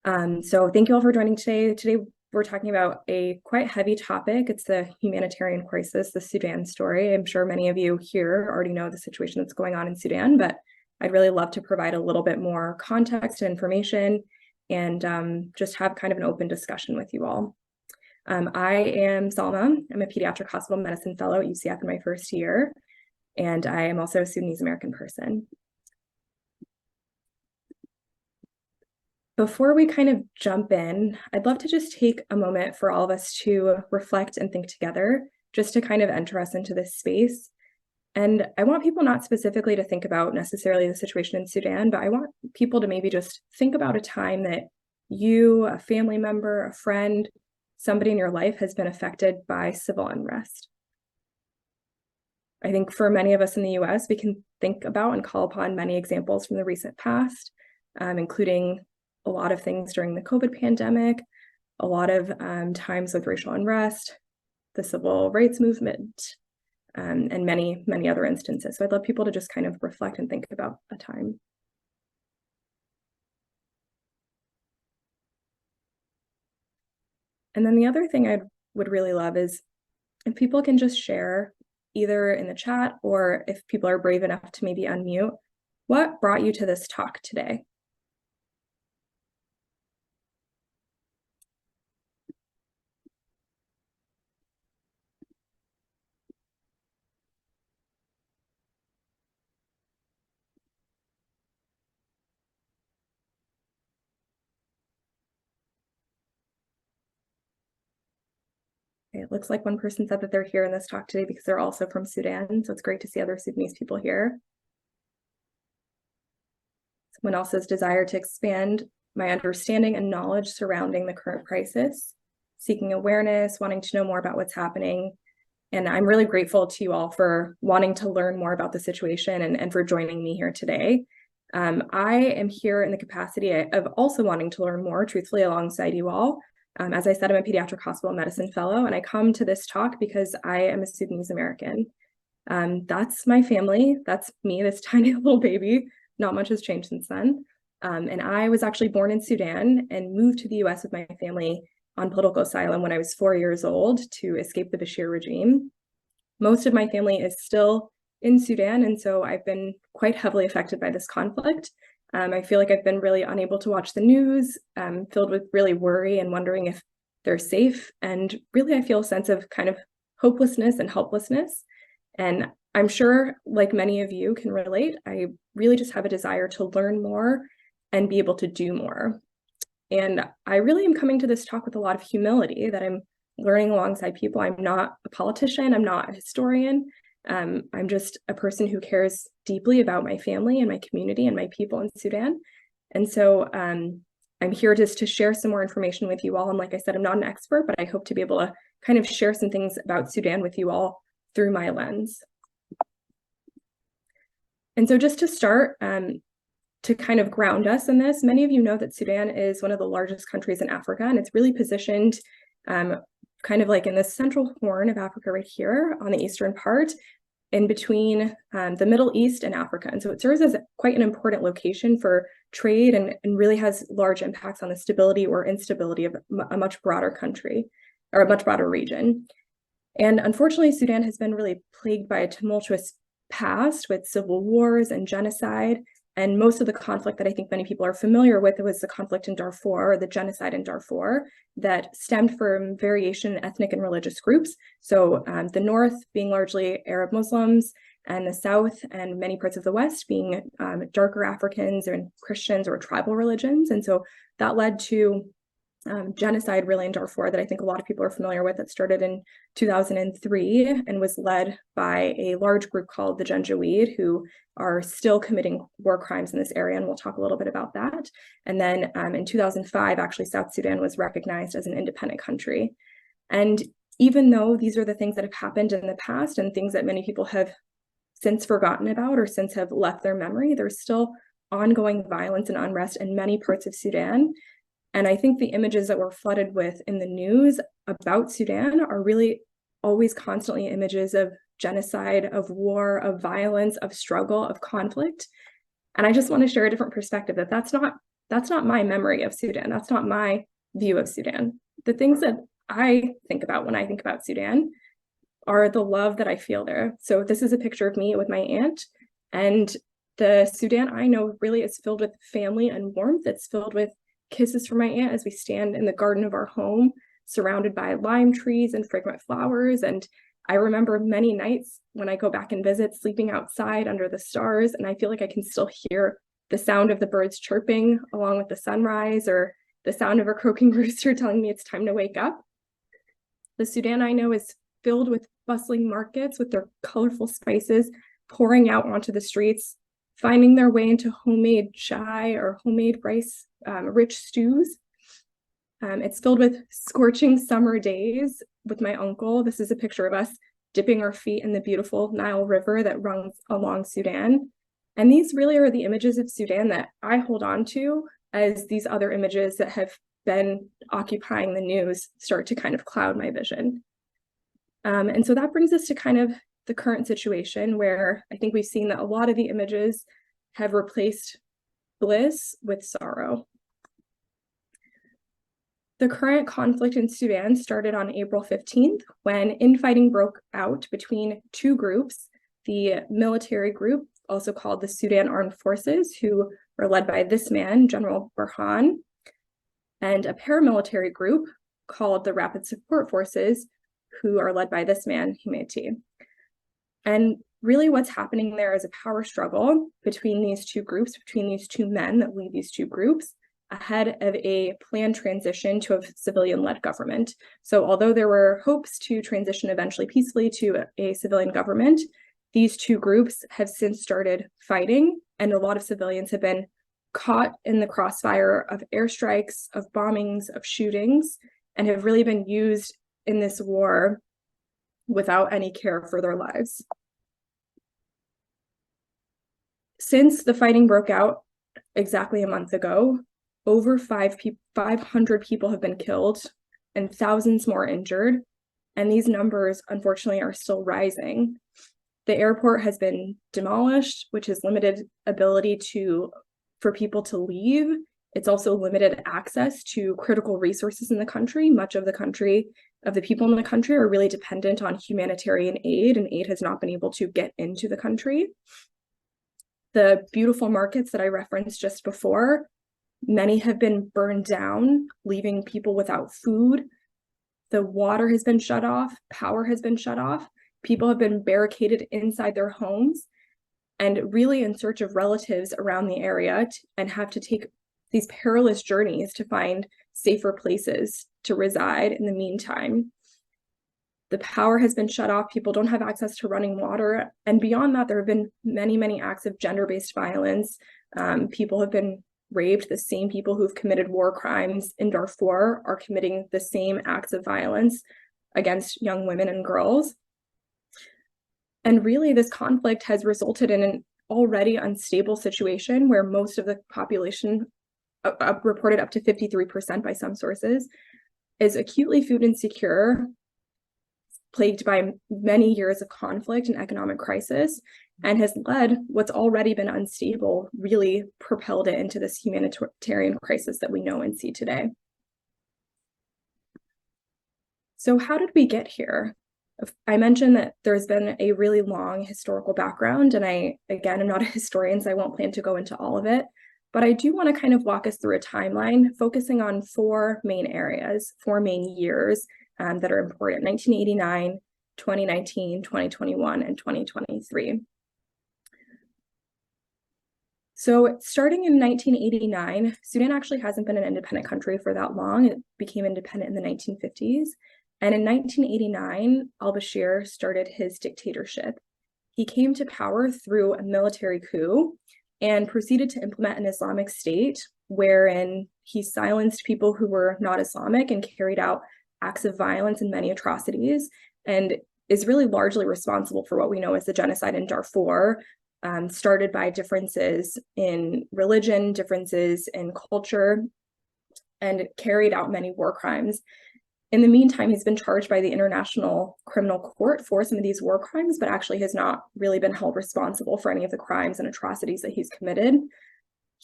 So thank you all for joining today. Today, we're talking about a quite heavy topic. It's the humanitarian crisis, the Sudan story. I'm sure many of you here already know the situation that's going on in Sudan, but I'd really love to provide a little bit more context and information and just have kind of an open discussion with you all. I am Salma. I'm a pediatric hospital medicine fellow at UCSF in my first year, and I am also a Sudanese American person. Before we kind of jump in, I'd love to just take a moment for all of us to reflect and think together, just to kind of enter us into this space. And I want people not specifically to think about necessarily the situation in Sudan, but I want people to maybe just think about a time that you, a family member, a friend, somebody in your life has been affected by civil unrest. I think for many of us in the US, we can think about and call upon many examples from the recent past, including a lot of things during the COVID pandemic, a lot of times with racial unrest, the civil rights movement, and many, many other instances. So I'd love people to just kind of reflect and think about a time. And then the other thing I would really love is if people can just share either in the chat or if people are brave enough to maybe unmute, what brought you to this talk today? It looks like one person said that they're here in this talk today because they're also from Sudan. So it's great to see other Sudanese people here. Someone else says desire to expand my understanding and knowledge surrounding the current crisis, seeking awareness, wanting to know more about what's happening. And I'm really grateful to you all for wanting to learn more about the situation and for joining me here today. I am here in the capacity of also wanting to learn more, truthfully, alongside you all. As I said, I'm a pediatric hospital medicine fellow, and I come to this talk because I am a Sudanese American. That's my family. That's me, this tiny little baby. Not much has changed since then. And I was actually born in Sudan and moved to the US with my family on political asylum when I was 4 years old to escape the Bashir regime. Most of my family is still in Sudan, and so I've been quite heavily affected by this conflict. I feel like I've been really unable to watch the news, filled with really worry and wondering if they're safe. And really, I feel a sense of kind of hopelessness and helplessness. And I'm sure, like many of you can relate, I really just have a desire to learn more and be able to do more. And I really am coming to this talk with a lot of humility that I'm learning alongside people. I'm not a politician, I'm not a historian. I'm just a person who cares deeply about my family and my community and my people in Sudan. And so I'm here just to share some more information with you all. And like I said, I'm not an expert, but I hope to be able to kind of share some things about Sudan with you all through my lens. And so just to start, to kind of ground us in this, many of you know that Sudan is one of the largest countries in Africa, and it's really positioned kind of like in the central horn of Africa right here on the eastern part, in between the Middle East and Africa. And so it serves as quite an important location for trade and really has large impacts on the stability or instability of a much broader country or a much broader region. And unfortunately, Sudan has been really plagued by a tumultuous past with civil wars and genocide. And most of the conflict that I think many people are familiar with was the conflict in Darfur, or the genocide in Darfur, that stemmed from variation in ethnic and religious groups. So the north being largely Arab Muslims, and the south and many parts of the west being darker Africans and Christians or tribal religions. And so that led to genocide really in Darfur that I think a lot of people are familiar with. That started in 2003 and was led by a large group called the Janjaweed, who are still committing war crimes in this area, and we'll talk a little bit about that. And then in 2005, actually, South Sudan was recognized as an independent country. And even though these are the things that have happened in the past and things that many people have since forgotten about or since have left their memory, there's still ongoing violence and unrest in many parts of Sudan. And I think the images that we're flooded with in the news about Sudan are really always constantly images of genocide, of war, of violence, of struggle, of conflict. And I just want to share a different perspective that that's not that's not my memory of Sudan. That's not my view of Sudan. The things that I think about when I think about Sudan are the love that I feel there. So this is a picture of me with my aunt, and the Sudan I know really is filled with family and warmth. It's filled with kisses from my aunt as we stand in the garden of our home, surrounded by lime trees and fragrant flowers. And I remember many nights when I go back and visit, sleeping outside under the stars, and I feel like I can still hear the sound of the birds chirping along with the sunrise, or the sound of a croaking rooster telling me it's time to wake up. The Sudan I know is filled with bustling markets with their colorful spices pouring out onto the streets, finding their way into homemade chai or homemade rice rich stews. It's filled with scorching summer days with my uncle. This is a picture of us dipping our feet in the beautiful Nile River that runs along Sudan. And these really are the images of Sudan that I hold on to as these other images that have been occupying the news start to kind of cloud my vision. And so that brings us to kind of the current situation, where I think we've seen that a lot of the images have replaced bliss with sorrow. The current conflict in Sudan started on April 15th, when infighting broke out between two groups: the military group, also called the Sudan Armed Forces, who were led by this man, General Burhan, and a paramilitary group called the Rapid Support Forces, who are led by this man, Humanitarian. And really what's happening there is a power struggle between these two groups, between these two men that lead these two groups, ahead of a planned transition to a civilian-led government. So although there were hopes to transition eventually peacefully to a civilian government, these two groups have since started fighting, and a lot of civilians have been caught in the crossfire of airstrikes, of bombings, of shootings, and have really been used in this war without any care for their lives. Since the fighting broke out exactly a month ago, over 500 people have been killed and thousands more injured, and these numbers, unfortunately, are still rising. The airport has been demolished, which has limited ability for people to leave. It's also limited access to critical resources in the country. Much of the people in the country are really dependent on humanitarian aid, and aid has not been able to get into the country. The beautiful markets that I referenced just before, many have been burned down, leaving people without food. The water has been shut off, power has been shut off. People have been barricaded inside their homes and really in search of relatives around the area, and have to take these perilous journeys to find safer places to reside in the meantime. The power has been shut off. People don't have access to running water. And beyond that, there have been many, many acts of gender-based violence. People have been raped. The same people who've committed war crimes in Darfur are committing the same acts of violence against young women and girls. And really, this conflict has resulted in an already unstable situation where most of the population, reported up to 53% by some sources, is acutely food insecure, plagued by many years of conflict and economic crisis, and has led what's already been unstable, really propelled it into this humanitarian crisis that we know and see today. So how did we get here? I mentioned that there's been a really long historical background, and I, again, am not a historian, so I won't plan to go into all of it, but I do want to kind of walk us through a timeline focusing on four main areas, four main years that are important: 1989, 2019, 2021, and 2023. So starting in 1989, Sudan actually hasn't been an independent country for that long. It became independent in the 1950s. And in 1989, al-Bashir started his dictatorship. He came to power through a military coup and proceeded to implement an Islamic state wherein he silenced people who were not Islamic and carried out acts of violence and many atrocities, and is really largely responsible for what we know as the genocide in Darfur, started by differences in religion, differences in culture, and carried out many war crimes. In the meantime, he's been charged by the International Criminal Court for some of these war crimes, but actually has not really been held responsible for any of the crimes and atrocities that he's committed.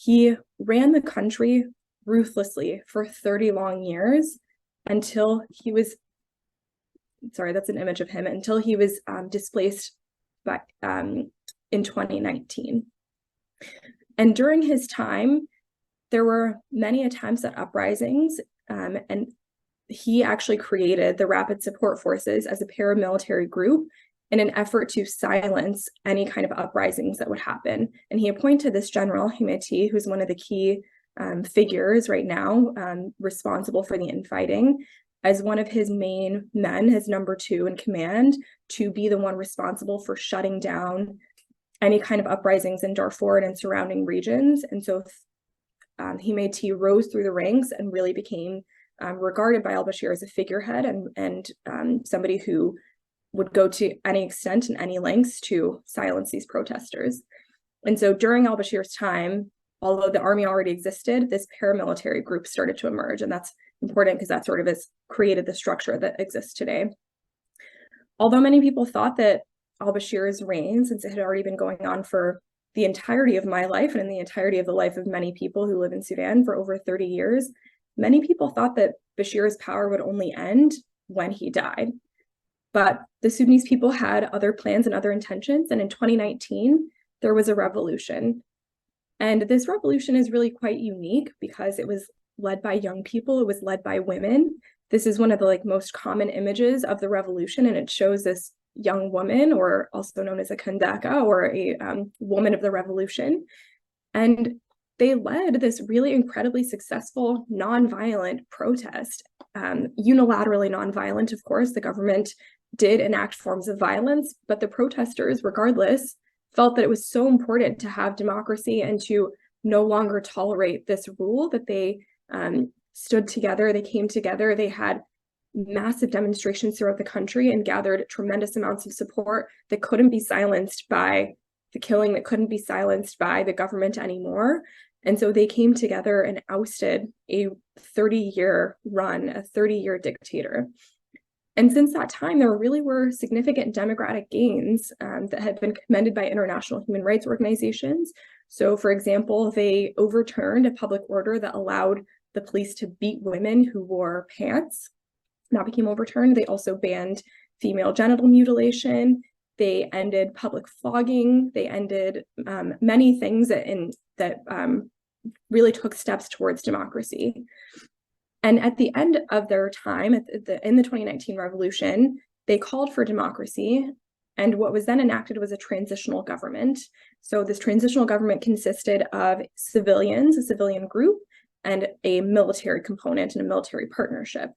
He ran the country ruthlessly for 30 long years until he was, sorry, that's an image of him, until he was displaced by, in 2019. And during his time, there were many attempts at uprisings, and he actually created the Rapid Support Forces as a paramilitary group in an effort to silence any kind of uprisings that would happen. And he appointed this general, Himeti, who's one of the key figures right now responsible for the infighting, as one of his main men, his number 2 in command, to be the one responsible for shutting down any kind of uprisings in Darfur and in surrounding regions. And so Himeti rose through the ranks and really became regarded by al-Bashir as a figurehead and somebody who would go to any extent and any lengths to silence these protesters. And so during al-Bashir's time, although the army already existed, this paramilitary group started to emerge. And that's important because that sort of has created the structure that exists today. Although many people thought that al-Bashir's reign, since it had already been going on for the entirety of my life and in the entirety of the life of many people who live in Sudan for over 30 years, many people thought that Bashir's power would only end when he died. But the Sudanese people had other plans and other intentions. And in 2019, there was a revolution. And this revolution is really quite unique because it was led by young people. It was led by women. This is one of the most common images of the revolution. And it shows this young woman, or also known as a kandaka, or a woman of the revolution. And they led this really incredibly successful nonviolent protest, unilaterally nonviolent, of course. The government did enact forms of violence, but the protesters, regardless, felt that it was so important to have democracy and to no longer tolerate this rule that they stood together, they came together, they had massive demonstrations throughout the country and gathered tremendous amounts of support that couldn't be silenced by the killing, that couldn't be silenced by the government anymore. And so they came together and ousted a 30-year run, a 30-year dictator. And since that time, there really were significant democratic gains that had been commended by international human rights organizations. So, for example, they overturned a public order that allowed the police to beat women who wore pants. That became overturned. They also banned female genital mutilation. They ended public flogging. They ended many things that really took steps towards democracy. And at the end of their time, in the 2019 revolution, they called for democracy. And what was then enacted was a transitional government. So this transitional government consisted of civilians, a civilian group, and a military component and a military partnership.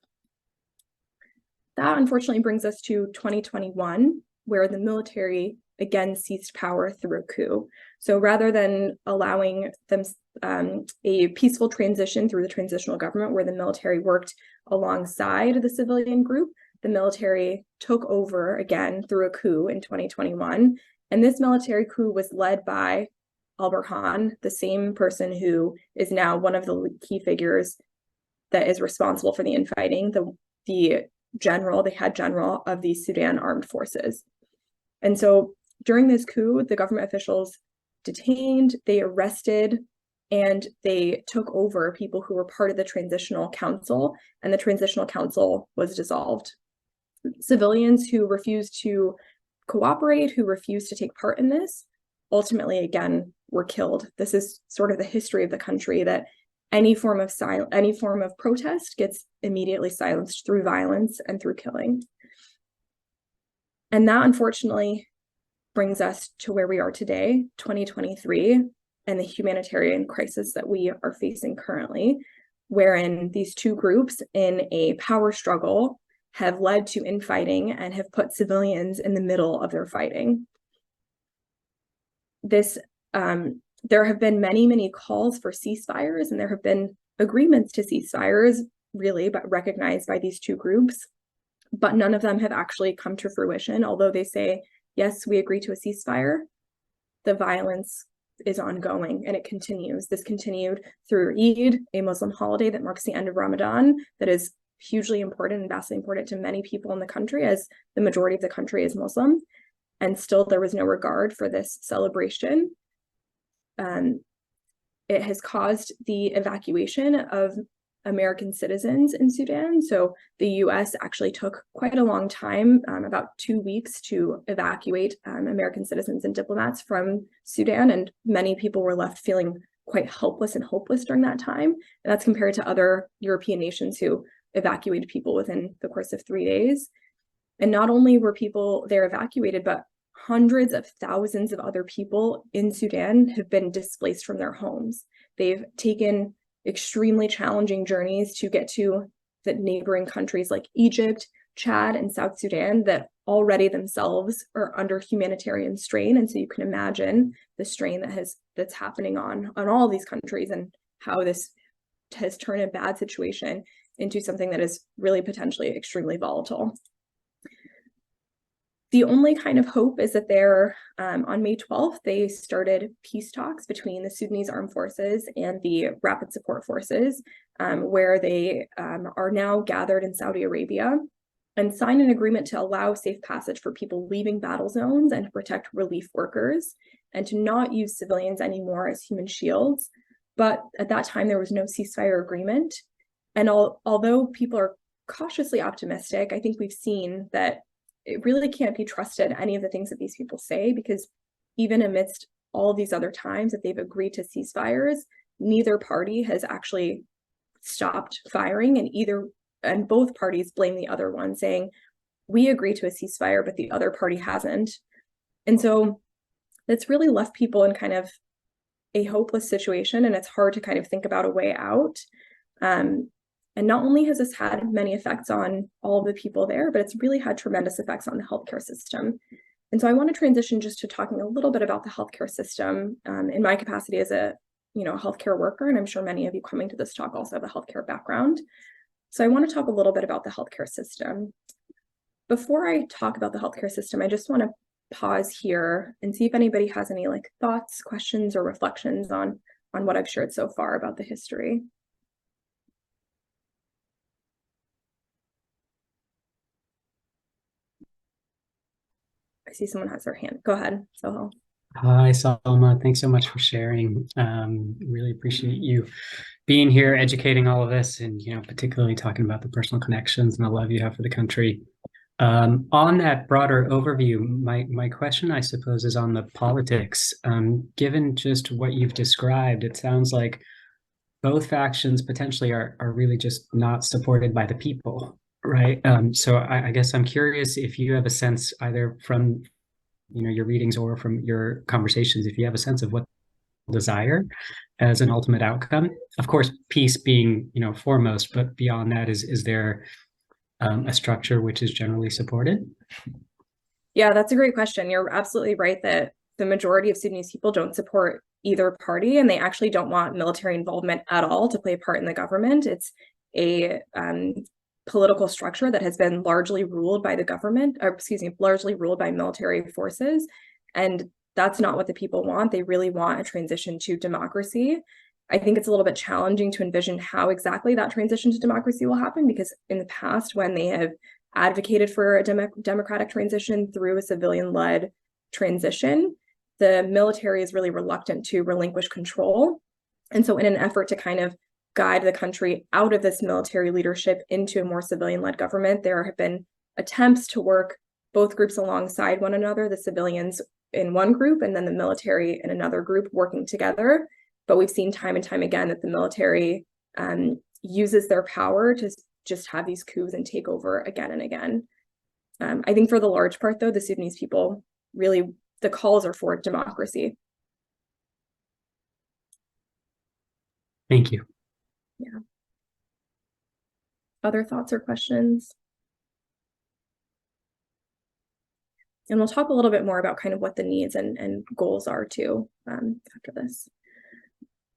That unfortunately brings us to 2021, where the military again seized power through a coup. So rather than allowing them a peaceful transition through the transitional government where the military worked alongside the civilian group, the military took over again through a coup in 2021. And this military coup was led by al-Burhan, the same person who is now one of the key figures that is responsible for the infighting, the head general of the Sudan Armed Forces. And so during this coup, the government officials detained, they arrested, and they took over people who were part of the transitional council, and the transitional council was dissolved. Civilians who refused to cooperate, who refused to take part in this, ultimately, again, were killed. This is sort of the history of the country, that any form of protest gets immediately silenced through violence and through killing. And that, unfortunately, brings us to where we are today, 2023, and the humanitarian crisis that we are facing currently, wherein these two groups in a power struggle have led to infighting and have put civilians in the middle of their fighting. There have been many, many calls for ceasefires, and there have been agreements to ceasefires, really, but recognized by these two groups, but none of them have actually come to fruition. Although they say, yes, we agree to a ceasefire, the violence is ongoing and it continues. This continued through Eid, a Muslim holiday that marks the end of Ramadan, that is hugely important and vastly important to many people in the country, as the majority of the country is Muslim. And still there was no regard for this celebration. it has caused the evacuation of American citizens in Sudan. So the US actually took quite a long time, about 2 weeks, to evacuate American citizens and diplomats from Sudan. And many people were left feeling quite helpless and hopeless during that time. And that's compared to other European nations who evacuated people within the course of 3 days. And not only were people there evacuated, but hundreds of thousands of other people in Sudan have been displaced from their homes. They've taken extremely challenging journeys to get to the neighboring countries like Egypt, Chad, and South Sudan that already themselves are under humanitarian strain. And so you can imagine the strain that's happening on all these countries, and how this has turned a bad situation into something that is really potentially extremely volatile. The only kind of hope is that on May 12th, they started peace talks between the Sudanese armed forces and the rapid support forces, where they are now gathered in Saudi Arabia, and signed an agreement to allow safe passage for people leaving battle zones and to protect relief workers, and to not use civilians anymore as human shields. But at that time, there was no ceasefire agreement. And although people are cautiously optimistic, I think we've seen that it really can't be trusted, any of the things that these people say, because even amidst all of these other times that they've agreed to ceasefires, neither party has actually stopped firing, and both parties blame the other one, saying, we agree to a ceasefire, but the other party hasn't. And so that's really left people in kind of a hopeless situation, and it's hard to kind of think about a way out. And not only has this had many effects on all of the people there, but it's really had tremendous effects on the healthcare system. And so I want to transition just to talking a little bit about the healthcare system in my capacity as a healthcare worker, and I'm sure many of you coming to this talk also have a healthcare background. So I want to talk a little bit about the healthcare system. Before I talk about the healthcare system, I just want to pause here and see if anybody has any thoughts, questions, or reflections on what I've shared so far about the history. I see someone has their hand. Go ahead, Sohel. Hi, Salma. Thanks so much for sharing. Really appreciate you being here, educating all of us, and particularly talking about the personal connections and the love you have for the country. On that broader overview, my question, I suppose, is on the politics. Given just what you've described, it sounds like both factions potentially are really just not supported by the people, right? So I guess I'm curious if you have a sense, either from your readings or from your conversations, if you have a sense of what desire as an ultimate outcome. Of course, peace being foremost, but beyond that, is there a structure which is generally supported? Yeah, that's a great question. You're absolutely right that the majority of Sudanese people don't support either party, and they actually don't want military involvement at all to play a part in the government. It's a political structure that has been largely ruled by the government, or largely ruled by military forces. And that's not what the people want. They really want a transition to democracy. I think it's a little bit challenging to envision how exactly that transition to democracy will happen, because in the past, when they have advocated for a democratic transition through a civilian-led transition, the military is really reluctant to relinquish control. And so in an effort to kind of guide the country out of this military leadership into a more civilian-led government, there have been attempts to work both groups alongside one another, the civilians in one group and then the military in another group working together. But we've seen time and time again that the military uses their power to just have these coups and take over again and again. I think for the large part, though, the Sudanese people really, the calls are for democracy. Thank you. Yeah. Other thoughts or questions? And we'll talk a little bit more about kind of what the needs and goals are too after this.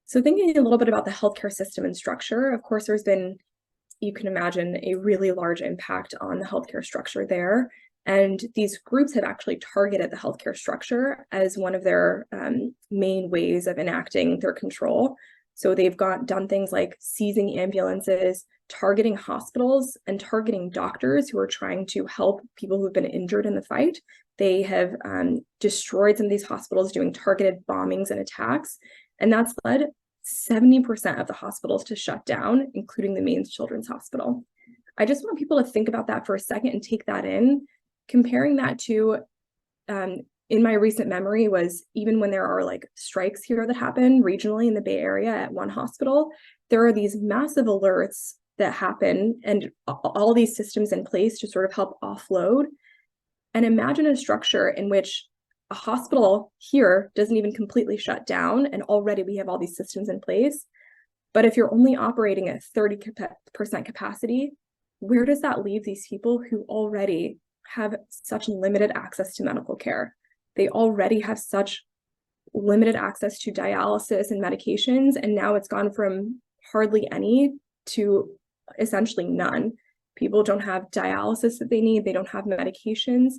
So thinking a little bit about the healthcare system and structure, of course, there's been, you can imagine, a really large impact on the healthcare structure there. And these groups have actually targeted the healthcare structure as one of their main ways of enacting their control. So they've done things like seizing ambulances, targeting hospitals, and targeting doctors who are trying to help people who've been injured in the fight. They have destroyed some of these hospitals, doing targeted bombings and attacks. And that's led 70% of the hospitals to shut down, including the main children's hospital. I just want people to think about that for a second and take that in. Comparing that to, in my recent memory, was even when there are like strikes here that happen regionally in the Bay Area at one hospital, there are these massive alerts that happen and all these systems in place to sort of help offload. And imagine a structure in which a hospital here doesn't even completely shut down, and already we have all these systems in place. But if you're only operating at 30% capacity, where does that leave these people who already have such limited access to medical care? They already have such limited access to dialysis and medications, and now it's gone from hardly any to essentially none. People don't have dialysis that they need. They don't have medications.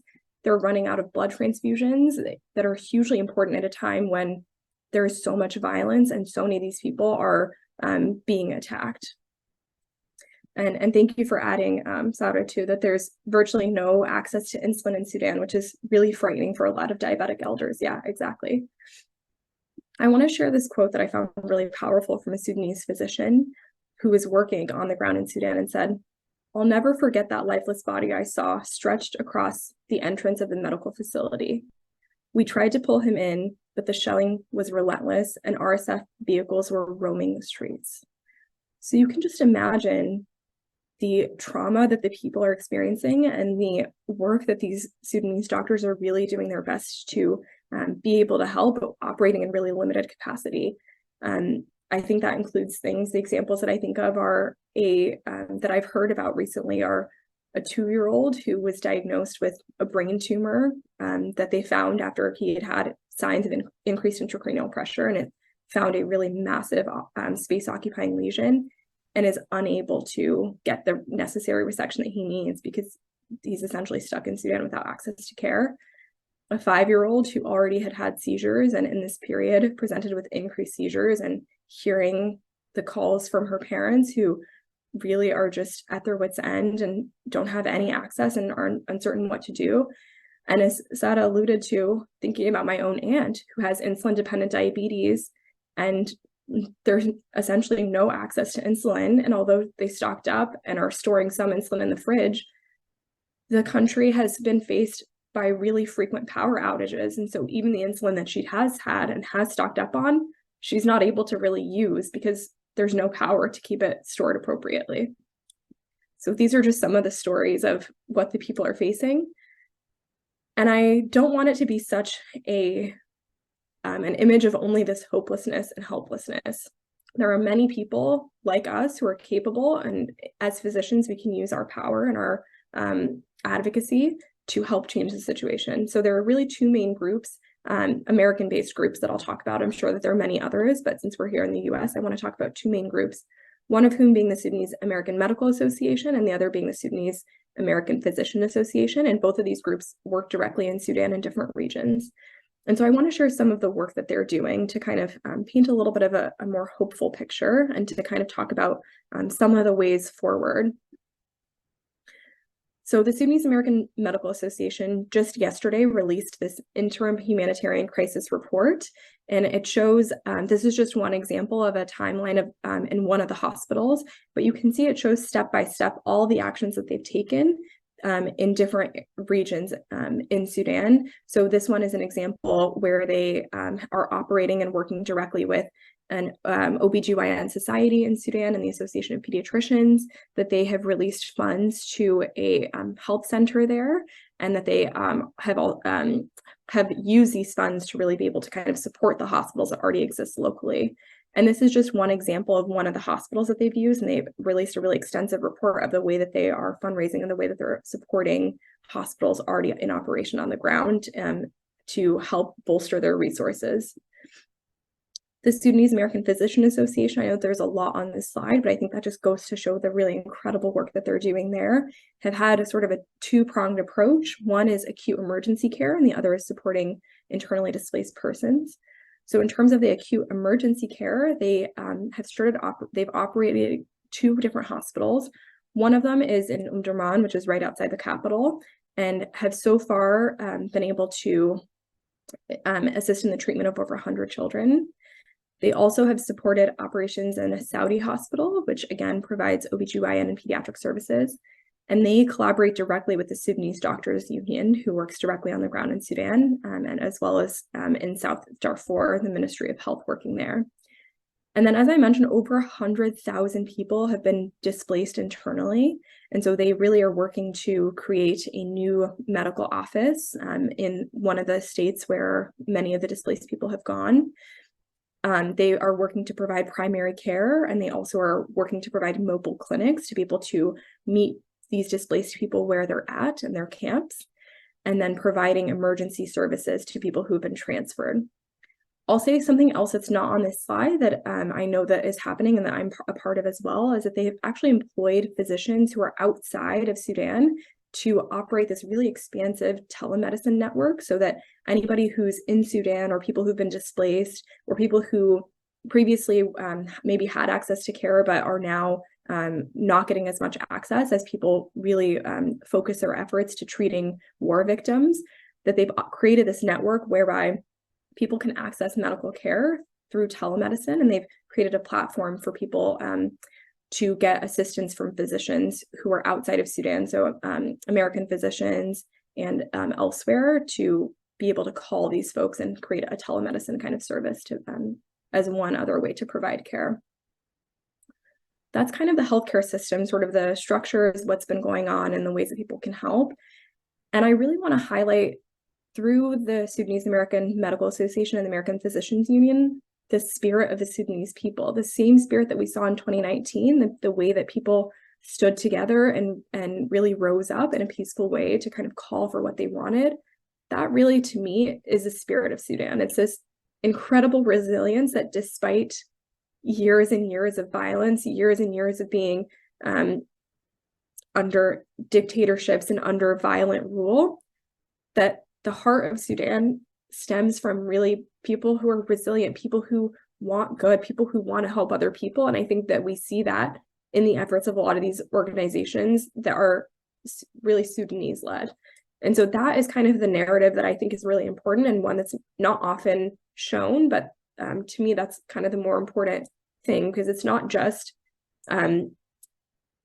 They're running out of blood transfusions that are hugely important at a time when there's so much violence and so many of these people are being attacked. And thank you for adding, Sarah, too, that there's virtually no access to insulin in Sudan, which is really frightening for a lot of diabetic elders. Yeah, exactly. I want to share this quote that I found really powerful from a Sudanese physician who was working on the ground in Sudan and said, "I'll never forget that lifeless body I saw stretched across the entrance of the medical facility. We tried to pull him in, but the shelling was relentless and RSF vehicles were roaming the streets." So you can just imagine the trauma that the people are experiencing and the work that these Sudanese doctors are really doing their best to be able to help, operating in really limited capacity. I think that includes things, the examples that I think of are that I've heard about recently are a 2-year-old who was diagnosed with a brain tumor that they found after he had had signs of increased intracranial pressure, and it found a really massive space-occupying lesion, and is unable to get the necessary resection that he needs because he's essentially stuck in Sudan without access to care. A 5-year-old who already had had seizures and in this period presented with increased seizures, and hearing the calls from her parents who really are just at their wits' end and don't have any access and are uncertain what to do. And as Sada alluded to, thinking about my own aunt who has insulin-dependent diabetes, and there's essentially no access to insulin. And although they stocked up and are storing some insulin in the fridge, the country has been faced by really frequent power outages. And so even the insulin that she has had and has stocked up on, she's not able to really use because there's no power to keep it stored appropriately. So these are just some of the stories of what the people are facing. And I don't want it to be such an image of only this hopelessness and helplessness. There are many people like us who are capable, and as physicians, we can use our power and our advocacy to help change the situation. So there are really 2 main groups, American-based groups that I'll talk about. I'm sure that there are many others, but since we're here in the US, I want to talk about 2 main groups, one of whom being the Sudanese American Medical Association and the other being the Sudanese American Physician Association. And both of these groups work directly in Sudan in different regions. And so I want to share some of the work that they're doing to kind of paint a little bit of a more hopeful picture and to kind of talk about some of the ways forward. So the Sudanese American Medical Association just yesterday released this interim humanitarian crisis report, and it shows, this is just one example of a timeline of in one of the hospitals, but you can see it shows step by step all the actions that they've taken in different regions in Sudan. So this one is an example where they are operating and working directly with an OBGYN society in Sudan and the Association of Pediatricians, that they have released funds to a health center there, and that they have used these funds to really be able to kind of support the hospitals that already exist locally. And this is just one example of one of the hospitals that they've used, and they've released a really extensive report of the way that they are fundraising and the way that they're supporting hospitals already in operation on the ground to help bolster their resources. The Sudanese American Physician Association, I know there's a lot on this slide, but I think that just goes to show the really incredible work that they're doing there, have had a sort of a 2-pronged approach. One is acute emergency care, and the other is supporting internally displaced persons. So in terms of the acute emergency care, they they've operated 2 different hospitals. One of them is in Umdurman, which is right outside the capital, and have so far been able to assist in the treatment of over 100 children. They also have supported operations in a Saudi hospital, which again provides OBGYN and pediatric services. And they collaborate directly with the Sudanese Doctors Union, who works directly on the ground in Sudan, and as well as in South Darfur, the Ministry of Health working there. And then, as I mentioned, over 100,000 people have been displaced internally. And so they really are working to create a new medical office in one of the states where many of the displaced people have gone. They are working to provide primary care, and they also are working to provide mobile clinics to be able to meet these displaced people where they're at in their camps, and then providing emergency services to people who have been transferred. I'll say something else that's not on this slide that I know that is happening and that I'm a part of as well, is that they have actually employed physicians who are outside of Sudan to operate this really expansive telemedicine network so that anybody who's in Sudan, or people who've been displaced, or people who previously maybe had access to care but are now not getting as much access as people really focus their efforts to treating war victims, that they've created this network whereby people can access medical care through telemedicine, and they've created a platform for people to get assistance from physicians who are outside of Sudan, so American physicians and elsewhere, to be able to call these folks and create a telemedicine kind of service to as one other way to provide care. That's kind of the healthcare system, sort of the structures, what's been going on, and the ways that people can help. And I really want to highlight, through the Sudanese American Medical Association and the American Physicians Union, the spirit of the Sudanese people, the same spirit that we saw in 2019, the way that people stood together and really rose up in a peaceful way to kind of call for what they wanted. That really, to me, is the spirit of Sudan. It's this incredible resilience that despite years and years of violence, years and years of being under dictatorships and under violent rule, that the heart of Sudan stems from really people who are resilient, people who want good, people who want to help other people. And I think that we see that in the efforts of a lot of these organizations that are really Sudanese led. And so that is kind of the narrative that I think is really important, and one that's not often shown, but to me, that's kind of the more important thing, because it's not just,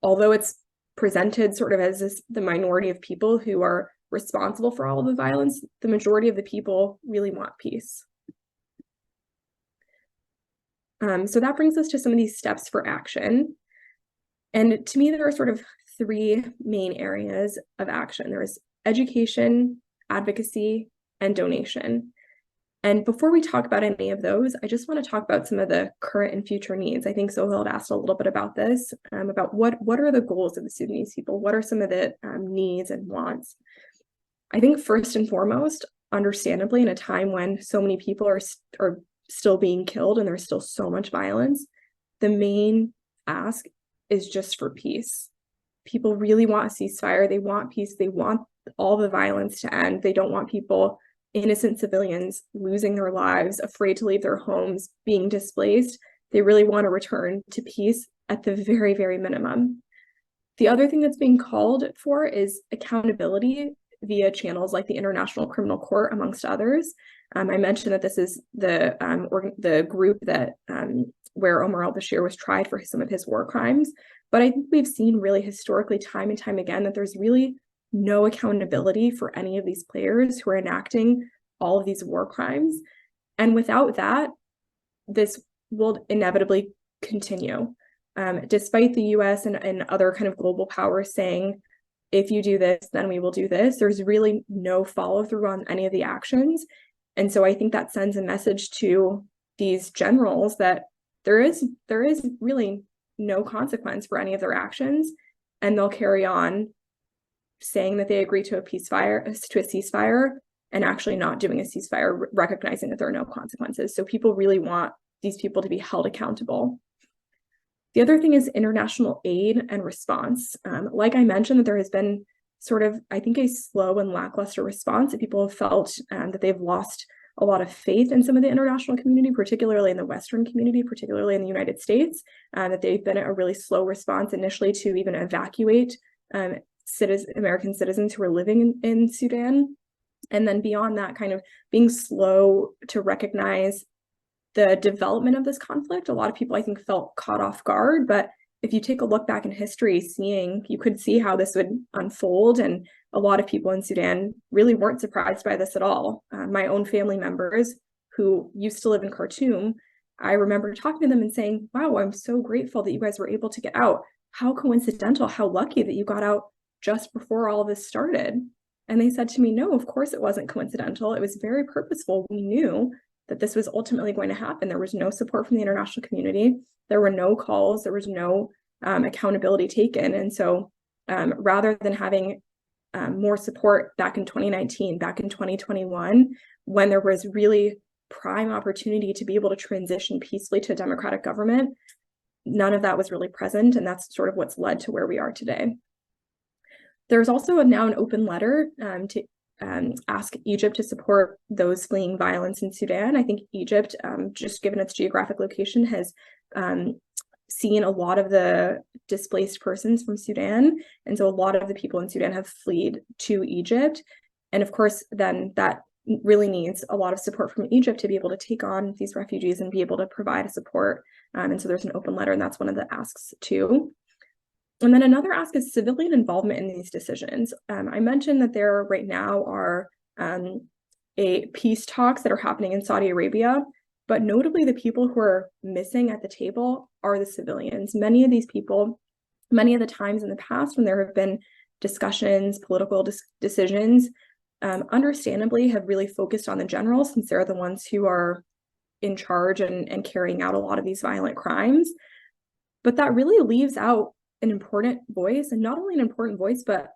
although it's presented sort of as the minority of people who are responsible for all of the violence, the majority of the people really want peace. So that brings us to some of these steps for action. And to me, there are sort of three main areas of action. There's education, advocacy, and donation. And before we talk about any of those, I just want to talk about some of the current and future needs. I think Sohail had asked a little bit about this, about what are the goals of the Sudanese people? What are some of the needs and wants? I think first and foremost, understandably, in a time when so many people are still being killed and there's still so much violence, the main ask is just for peace. People really want a ceasefire. They want peace. They want all the violence to end. They don't want people, innocent civilians, losing their lives, afraid to leave their homes, being displaced. They really want to return to peace at the very, very minimum. The other thing that's being called for is accountability via channels like the International Criminal Court, amongst others. I mentioned that this is the group that where Omar al-Bashir was tried for some of his war crimes. But I think we've seen really historically, time and time again, that there's really no accountability for any of these players who are enacting all of these war crimes. And without that, this will inevitably continue. Despite the US and other kind of global powers saying, if you do this, then we will do this, there's really no follow through on any of the actions. And so I think that sends a message to these generals that there is really no consequence for any of their actions, and they'll carry on saying that they agree to a ceasefire, and actually not doing a ceasefire, recognizing that there are no consequences. So people really want these people to be held accountable. The other thing is international aid and response. Like I mentioned, that there has been sort of, I think, a slow and lackluster response, that people have felt that they've lost a lot of faith in some of the international community, particularly in the Western community, particularly in the United States, that they've been a really slow response initially to even evacuate American citizens who are living in Sudan. And then beyond that, kind of being slow to recognize the development of this conflict, a lot of people, I think, felt caught off guard. But if you take a look back in history, you could see how this would unfold. And a lot of people in Sudan really weren't surprised by this at all. My own family members who used to live in Khartoum, I remember talking to them and saying, wow, I'm so grateful that you guys were able to get out. How coincidental, how lucky that you got out just before all of this started. And they said to me, no, of course it wasn't coincidental. It was very purposeful. We knew that this was ultimately going to happen. There was no support from the international community. There were no calls. There was no accountability taken. And so rather than having more support back in 2019, back in 2021, when there was really prime opportunity to be able to transition peacefully to a democratic government, none of that was really present. And that's sort of what's led to where we are today. There's also now an open letter to ask Egypt to support those fleeing violence in Sudan. I think Egypt, just given its geographic location, has seen a lot of the displaced persons from Sudan. And so a lot of the people in Sudan have fled to Egypt. And of course, then that really needs a lot of support from Egypt to be able to take on these refugees and be able to provide a support. And so there's an open letter, and that's one of the asks too. And then another ask is civilian involvement in these decisions. I mentioned that there right now are peace talks that are happening in Saudi Arabia, but notably the people who are missing at the table are the civilians. Many of these people, many of the times in the past when there have been discussions, political decisions, understandably have really focused on the generals, since they're the ones who are in charge and carrying out a lot of these violent crimes. But that really leaves out an important voice, and not only an important voice, but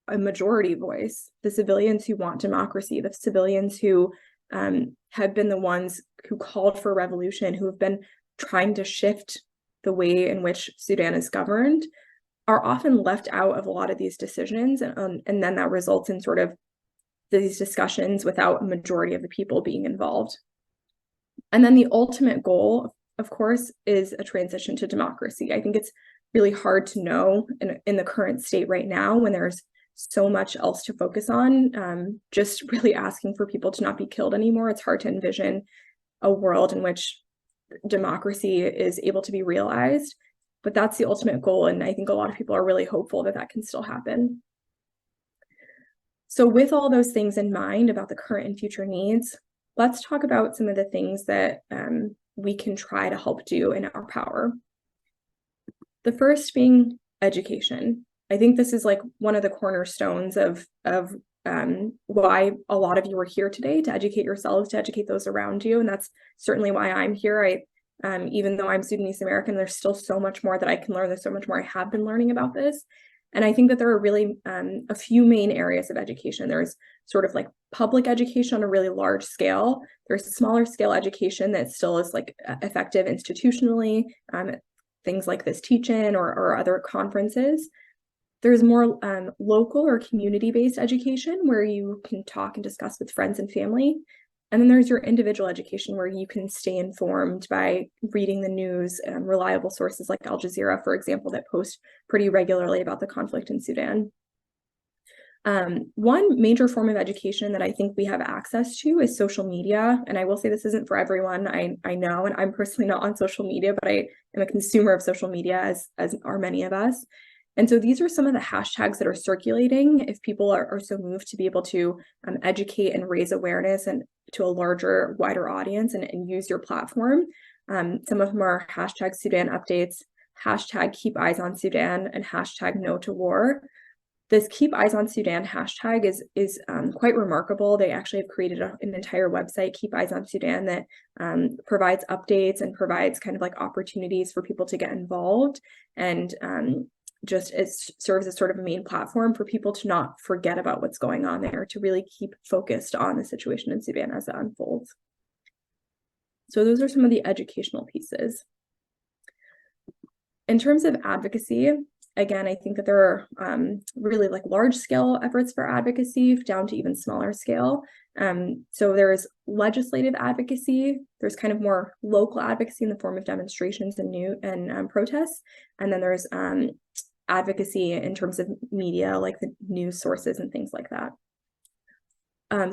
a majority voice, the civilians who want democracy, the civilians who have been the ones who called for revolution, who have been trying to shift the way in which Sudan is governed, are often left out of a lot of these decisions. And then that results in sort of these discussions without a majority of the people being involved. And then the ultimate goal, of course, is a transition to democracy. I think it's really hard to know in the current state right now, when there's so much else to focus on, just really asking for people to not be killed anymore. It's hard to envision a world in which democracy is able to be realized, but that's the ultimate goal. And I think a lot of people are really hopeful that that can still happen. So with all those things in mind about the current and future needs, let's talk about some of the things that we can try to help do in our power. The first being education. I think this is like one of the cornerstones of why a lot of you are here today, to educate yourselves, to educate those around you. And that's certainly why I'm here. Even though I'm Sudanese American, there's still so much more that I can learn. There's so much more I have been learning about this. And I think that there are really a few main areas of education. There's sort of like public education on a really large scale. There's smaller scale education that still is like effective institutionally, things like this teach-in or other conferences. There's more local or community-based education where you can talk and discuss with friends and family. And then there's your individual education where you can stay informed by reading the news, reliable sources like Al Jazeera, for example, that post pretty regularly about the conflict in Sudan. One major form of education that I think we have access to is social media. And I will say this isn't for everyone, I know, and I'm personally not on social media, but I am a consumer of social media, as are many of us. And so these are some of the hashtags that are circulating if people are so moved to be able to educate and raise awareness and to a larger, wider audience and use your platform. Some of them are hashtag Sudan updates, hashtag keep eyes on Sudan, and hashtag no to war. This Keep Eyes on Sudan hashtag is quite remarkable. They actually have created an entire website, Keep Eyes on Sudan, that provides updates and provides kind of like opportunities for people to get involved, and just it serves as sort of a main platform for people to not forget about what's going on there, to really keep focused on the situation in Sudan as it unfolds. So those are some of the educational pieces. In terms of advocacy, again, I think that there are really like large scale efforts for advocacy down to even smaller scale. So there's legislative advocacy, there's kind of more local advocacy in the form of demonstrations and protests. And then there's advocacy in terms of media, like the news sources and things like that.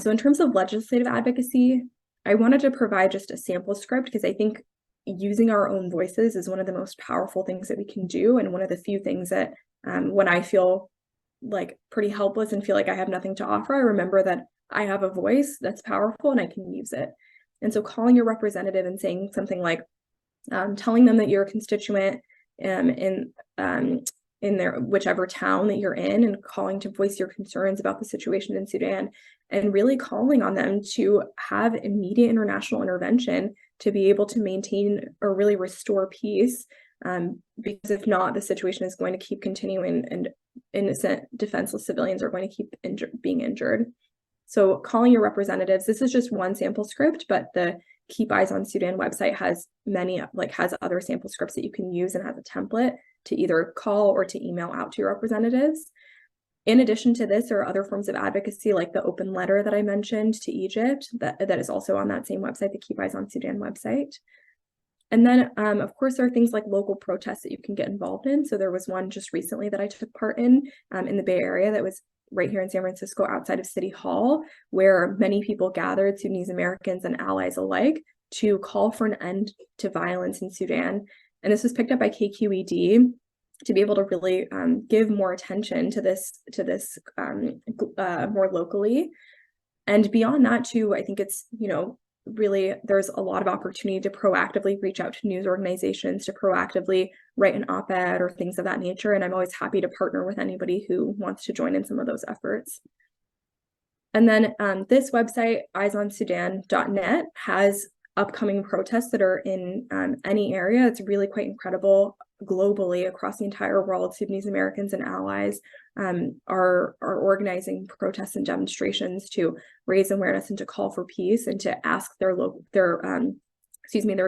So in terms of legislative advocacy, I wanted to provide just a sample script because I think using our own voices is one of the most powerful things that we can do, and one of the few things that when I feel like pretty helpless and feel like I have nothing to offer, I remember that I have a voice that's powerful and I can use it. And so calling your representative and saying something like, telling them that you're a constituent in their whichever town that you're in, and calling to voice your concerns about the situation in Sudan, and really calling on them to have immediate international intervention to be able to maintain or really restore peace, because if not, the situation is going to keep continuing and innocent defenseless civilians are going to keep being injured. So calling your representatives, this is just one sample script, but the Keep Eyes on Sudan website has has other sample scripts that you can use and has a template to either call or to email out to your representatives. In addition to this, there are other forms of advocacy, like the open letter that I mentioned to Egypt, that is also on that same website, the Keep Eyes on Sudan website. And then, of course, there are things like local protests that you can get involved in. So there was one just recently that I took part in the Bay Area that was right here in San Francisco outside of City Hall, where many people gathered, Sudanese Americans and allies alike, to call for an end to violence in Sudan. And this was picked up by KQED to be able to really give more attention to this more locally. And beyond that too, I think it's, really there's a lot of opportunity to proactively reach out to news organizations, to proactively write an op-ed or things of that nature. And I'm always happy to partner with anybody who wants to join in some of those efforts. And then this website, eyesonsudan.net, has upcoming protests that are in any area. It's really quite incredible. Globally, across the entire world, Sudanese Americans and allies are organizing protests and demonstrations to raise awareness and to call for peace and to ask their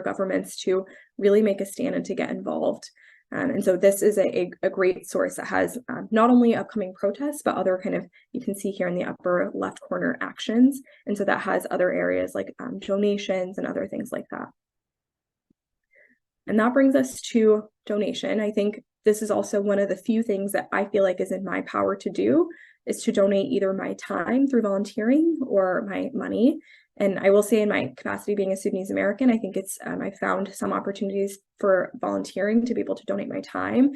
governments to really make a stand and to get involved. And so this is a great source that has not only upcoming protests, but other you can see here in the upper left corner, actions. And so that has other areas like donations and other things like that. And that brings us to donation. I think this is also one of the few things that I feel like is in my power to do, is to donate either my time through volunteering or my money. And I will say, in my capacity being a Sudanese American, I think it's I found some opportunities for volunteering to be able to donate my time.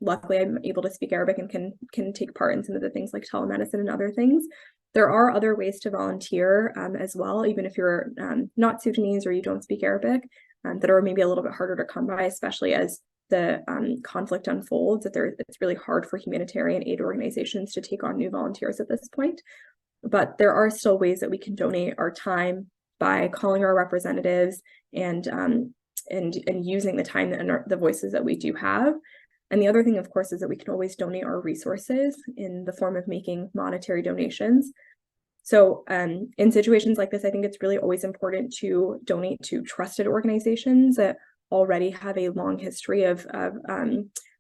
Luckily, I'm able to speak Arabic and can take part in some of the things like telemedicine and other things. There are other ways to volunteer as well, even if you're not Sudanese or you don't speak Arabic, that are maybe a little bit harder to come by, especially as the conflict unfolds. It's really hard for humanitarian aid organizations to take on new volunteers at this point. But there are still ways that we can donate our time by calling our representatives and using the time and the voices that we do have. And the other thing, of course, is that we can always donate our resources in the form of making monetary donations. So in situations like this, I think it's really always important to donate to trusted organizations that already have a long history of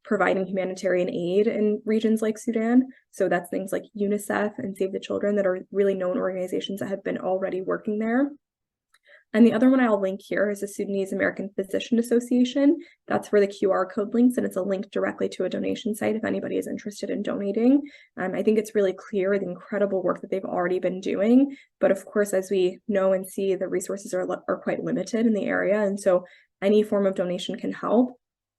providing humanitarian aid in regions like Sudan. So that's things like UNICEF and Save the Children that are really known organizations that have been already working there. And the other one I'll link here is the Sudanese American Physician Association. That's where the QR code links, and it's a link directly to a donation site if anybody is interested in donating. I think it's really clear the incredible work that they've already been doing. But of course, as we know and see, the resources are quite limited in the area. And so any form of donation can help.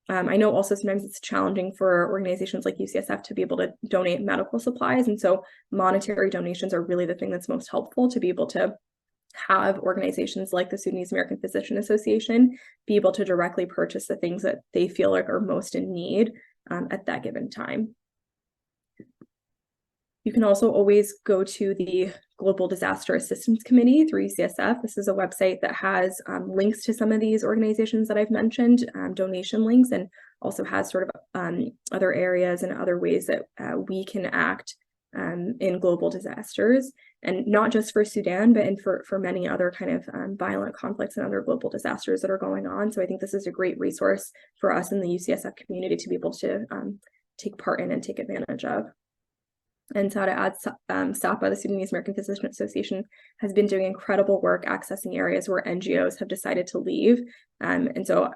I know also sometimes it's challenging for organizations like UCSF to be able to donate medical supplies. And so monetary donations are really the thing that's most helpful to be able to have organizations like the Sudanese American Physician Association be able to directly purchase the things that they feel like are most in need at that given time. You can also always go to the Global Disaster Assistance Committee through UCSF. This is a website that has links to some of these organizations that I've mentioned, donation links, and also has sort of other areas and other ways that we can act in global disasters, and not just for Sudan, but for many other kind of violent conflicts and other global disasters that are going on. So I think this is a great resource for us in the UCSF community to be able to take part in and take advantage of. And so to add, SAPA, the Sudanese American Physician Association, has been doing incredible work accessing areas where NGOs have decided to leave. And so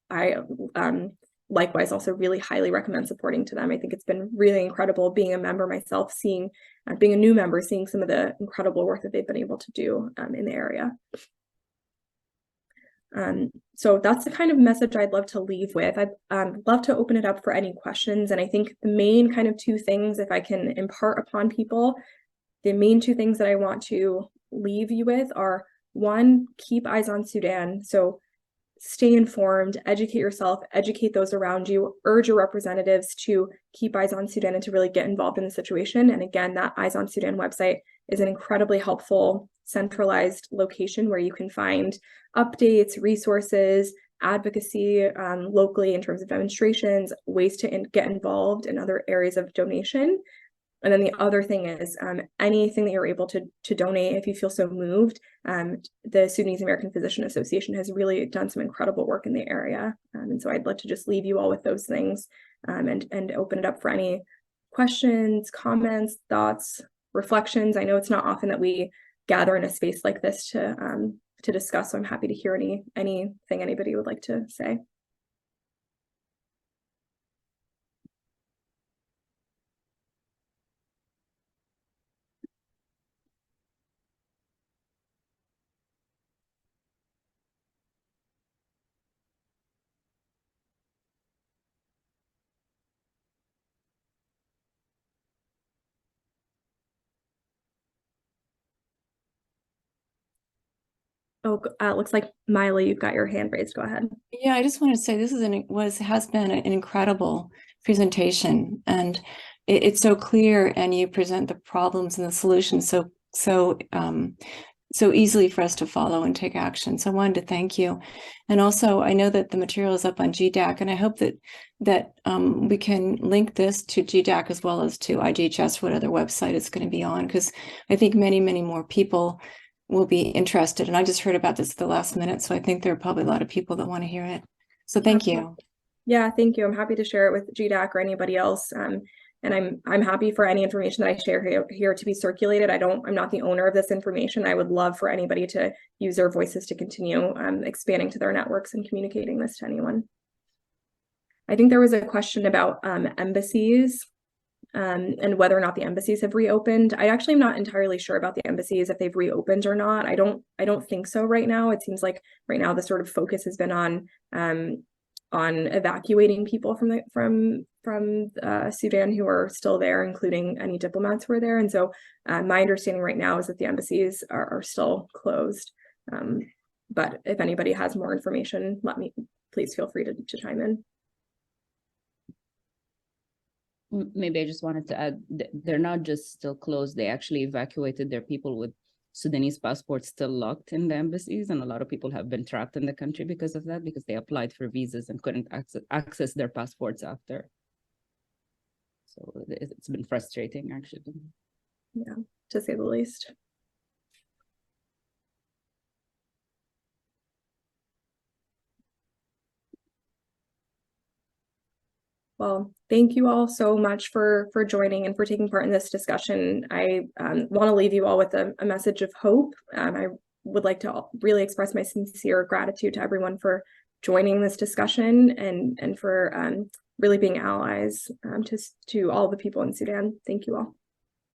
I likewise also really highly recommend supporting to them. I think it's been really incredible being a member myself, being a new member, seeing some of the incredible work that they've been able to do in the area. So that's the kind of message I'd love to leave with. I'd love to open it up for any questions. And I think the main kind of two things, if I can impart upon people, the main two things that I want to leave you with are, one, keep eyes on Sudan. So stay informed, educate yourself, educate those around you, urge your representatives to keep eyes on Sudan and to really get involved in the situation. And again, that Eyes on Sudan website is an incredibly helpful centralized location where you can find updates, resources, advocacy locally in terms of demonstrations, ways to get involved in other areas of donation. And then the other thing is anything that you're able to donate, if you feel so moved. The Sudanese American Physician Association has really done some incredible work in the area. And so I'd like to just leave you all with those things and open it up for any questions, comments, thoughts, reflections. I know it's not often that we gather in a space like this to discuss, so I'm happy to hear anything anybody would like to say. Oh, looks like Miley, you've got your hand raised. Go ahead. Yeah, I just wanted to say this has been an incredible presentation, and it's so clear, and you present the problems and the solutions so easily for us to follow and take action. So I wanted to thank you. And also, I know that the material is up on GDAC, and I hope that we can link this to GDAC as well as to IGHS, what other website it's going to be on, because I think many, many more people will be interested. And I just heard about this at the last minute, so I think there are probably a lot of people that want to hear it. So thank you. Yeah, thank you. I'm happy to share it with GDAC or anybody else. And I'm happy for any information that I share here to be circulated. I'm not the owner of this information. I would love for anybody to use their voices to continue expanding to their networks and communicating this to anyone. I think there was a question about embassies and whether or not the embassies have reopened. I actually am not entirely sure about the embassies, if they've reopened or not. I don't think so right now. It seems like right now the sort of focus has been on evacuating people from Sudan who are still there, including any diplomats who are there. And so my understanding right now is that the embassies are still closed. But if anybody has more information, please feel free to chime in. Maybe I just wanted to add, they're not just still closed, they actually evacuated their people with Sudanese passports still locked in the embassies, and a lot of people have been trapped in the country because of that, because they applied for visas and couldn't access their passports after. So it's been frustrating, actually. Yeah, to say the least. Well, thank you all so much for joining and for taking part in this discussion. I want to leave you all with a message of hope. I would like to really express my sincere gratitude to everyone for joining this discussion and for really being allies to all the people in Sudan. Thank you all.